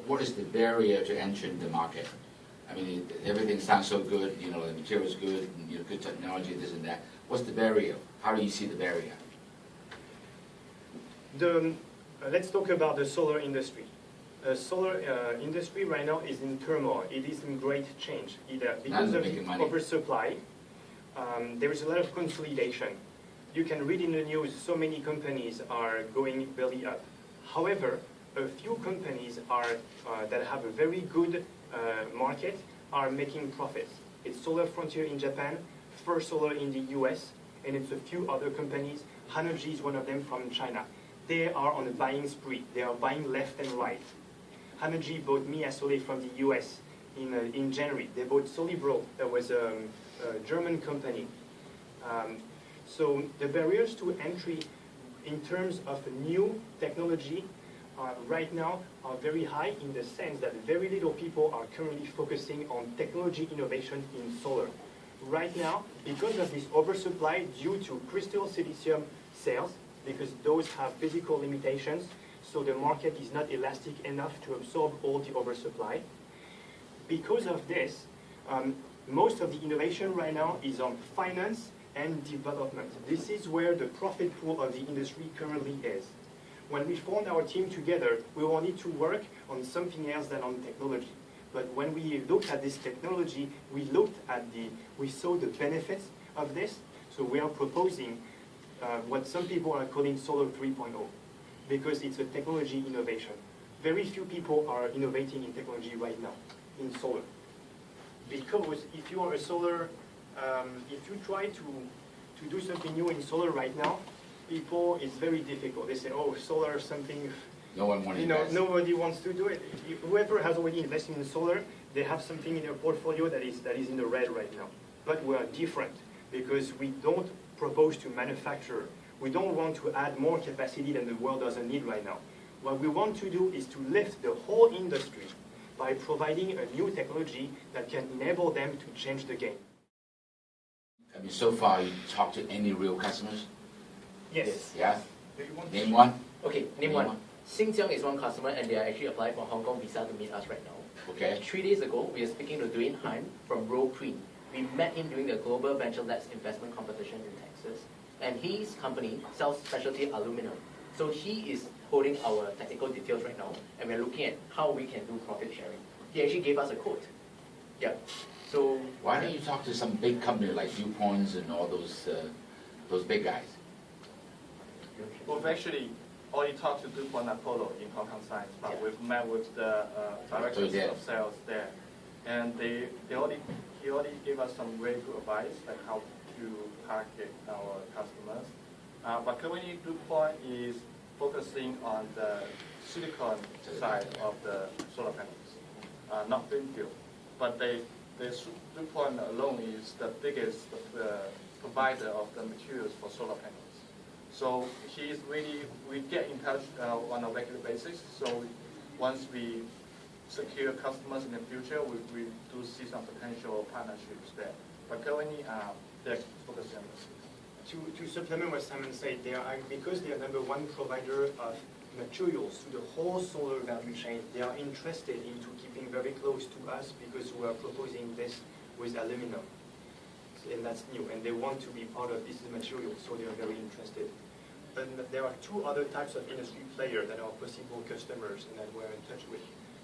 what is the barrier to entry in the market? I mean, everything sounds so good, you know, the material is good, you know, good technology, this and that. What's the barrier? How do you see the barrier? Let's talk about the solar industry. Solar industry right now is in turmoil. It is in great change. Because of the oversupply, there is a lot of consolidation. You can read in the news so many companies are going belly up. However, a few companies that have a very good market are making profits. It's Solar Frontier in Japan, First Solar in the US, and it's a few other companies. Hanergy is one of them from China. They are on a buying spree. They are buying left and right. Hanergy bought Piasecka-Hacker from the US in January. They bought Solibro, that was a German company. So the barriers to entry in terms of new technology right now are very high in the sense that very little people are currently focusing on technology innovation in solar. Right now, because of this oversupply due to crystal silicium cells, because those have physical limitations, so the market is not elastic enough to absorb all the oversupply. Because of this, most of the innovation right now is on finance and development. This is where the profit pool of the industry currently is. When we formed our team together, we wanted to work on something else than on technology. But when we looked at this technology, we saw the benefits of this. So we are proposing what some people are calling Solar 3.0, because it's a technology innovation. Very few people are innovating in technology right now, in solar. Because if you are a solar, if you try to do something new in solar right now, people, it's very difficult. They say, oh, solar is something, no one wants to invest. Nobody wants to do it. Whoever has already invested in solar, they have something in their portfolio that is in the red right now. But we are different because we don't propose to manufacture. We don't want to add more capacity than the world doesn't need right now. What we want to do is to lift the whole industry by providing a new technology that can enable them to change the game. I mean, so far, you talked to any real customers? Yes. Yeah? Name one? Okay, name one. Xinjiang is one customer, and they are actually applying for Hong Kong visa to meet us right now. Okay. 3 days ago, we are speaking to Dwayne Han from Roe Queen. We met him during the Global Venture Labs investment competition in Texas, and his company sells specialty aluminum. So he is holding our technical details right now, and we're looking at how we can do profit sharing. He actually gave us a quote. Yeah. So why don't you talk to some big company like DuPont and all those big guys? We've actually already talked to DuPont and Apollo in Hong Kong site, but we've met with the directors of sales there, and he already gave us some very good advice like how to target our customers. But currently DuPont is focusing on the silicon side of the solar panels, not thin film. But DuPont alone is the biggest provider of the materials for solar panels. So we get in touch on a regular basis. So once we secure customers in the future, we do see some potential partnerships there. But currently, they're focusing on this. To supplement what Simon said, because they are #1 provider of materials to the whole solar value chain, they are interested into keeping very close to us because we are proposing this with aluminum. And that's new, and they want to be part of this material, so they are very interested. And there are 2 other types of industry players that are possible customers and that we're in touch with.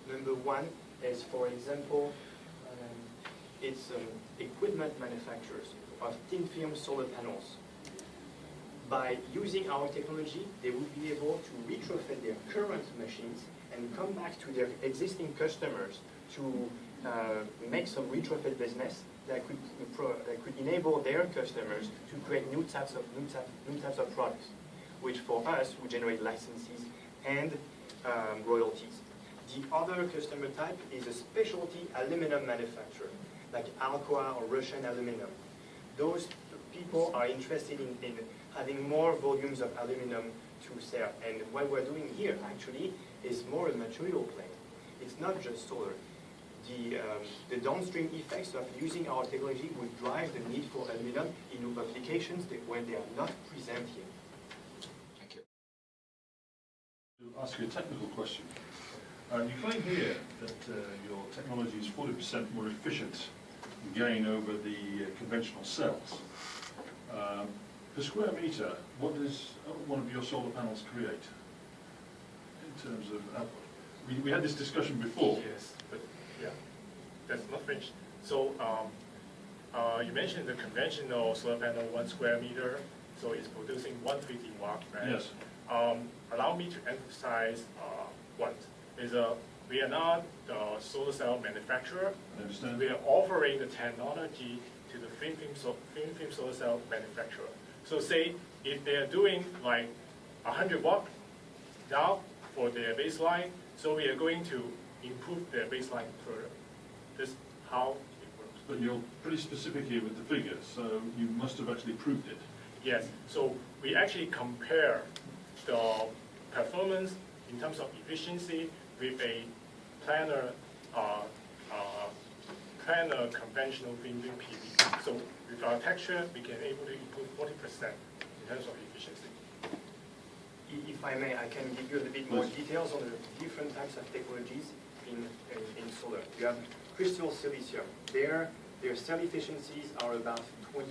#1 is, for example, it's equipment manufacturers of thin film solar panels. By using our technology, they will be able to retrofit their current machines and come back to their existing customers to make some retrofit business that could enable their customers to create new types of products, which for us would generate licenses and royalties. The other customer type is a specialty aluminum manufacturer, like Alcoa or Russian aluminum. Those people are interested in having more volumes of aluminum to sell. And what we're doing here actually is more a material play. It's not just solar. The downstream effects of using our technology will drive the need for aluminum in applications where they are not present here. Thank you. To ask you a technical question. You claim here that your technology is 40% more efficient gain over the conventional cells. Per square meter, what does one of your solar panels create in terms of output? We had this discussion before. Yes, but yeah, that's not finished. So you mentioned the conventional solar panel, 1 square meter, so it's producing 150 watt, right? Yes. Allow me to emphasize what is we are not the solar cell manufacturer. I understand. We are offering the technology to the thin film solar cell manufacturer. So say if they are doing like 100 watt now for their baseline, so we are going to improve their baseline further. This is how it works. But you're pretty specific here with the figures, so you must have actually proved it. Yes, so we actually compare the performance in terms of efficiency with a planar conventional thin film PV. So with our texture, we can able to improve 40% in terms of efficiency. If I may, I can give you a little bit more details on the different types of technologies in solar. You have crystal silicium. Their cell efficiencies are about 20%.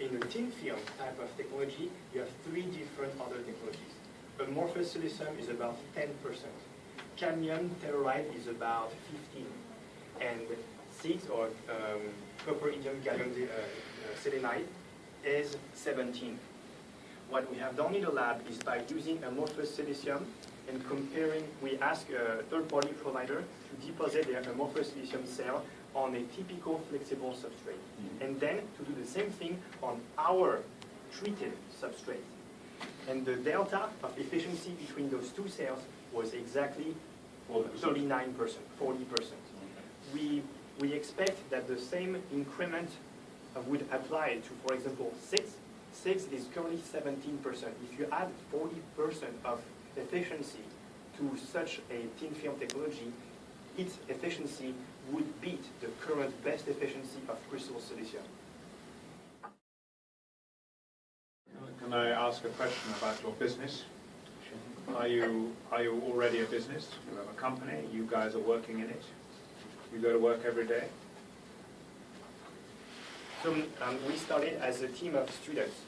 In the thin film type of technology, you have 3 different other technologies. Amorphous silicium is about 10%. Cadmium telluride is about 15%. And SIGS, or copper indium gallium selenide, is 17%. What we have done in the lab is by using amorphous silicium and comparing, we ask a third-party provider to deposit their amorphous silicium cell on a typical flexible substrate, and then to do the same thing on our treated substrate. And the delta of efficiency between those 2 cells was exactly 39%, 40%. We expect that the same increment would apply to, for example, 6. 6 is currently 17%. If you add 40% of efficiency to such a thin film technology, its efficiency would beat the current best efficiency of crystal silicium. Can I ask a question about your business? Are you already a business? You have a company, you guys are working in it? You go to work every day? So we started as a team of students.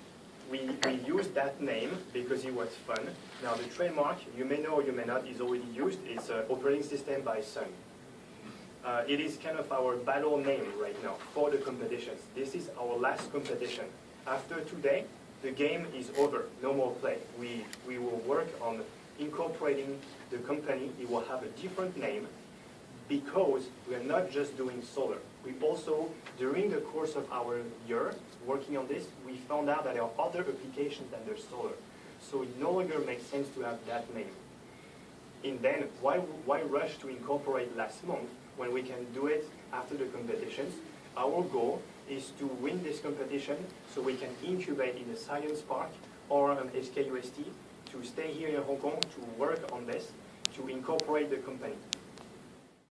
We used that name because it was fun. Now the trademark, you may know or you may not, is already used. It's an operating system by Sun. It is kind of our battle name right now for the competitions. This is our last competition. After today, the game is over, no more play. We will work on incorporating the company. It will have a different name because we are not just doing solar. We also, during the course of our year working on this, we found out that there are other applications than there's solar. So it no longer makes sense to have that name. And then, why rush to incorporate last month when we can do it after the competitions? Our goal is to win this competition so we can incubate in the Science Park or an SKUST, to stay here in Hong Kong, to work on this, to incorporate the company.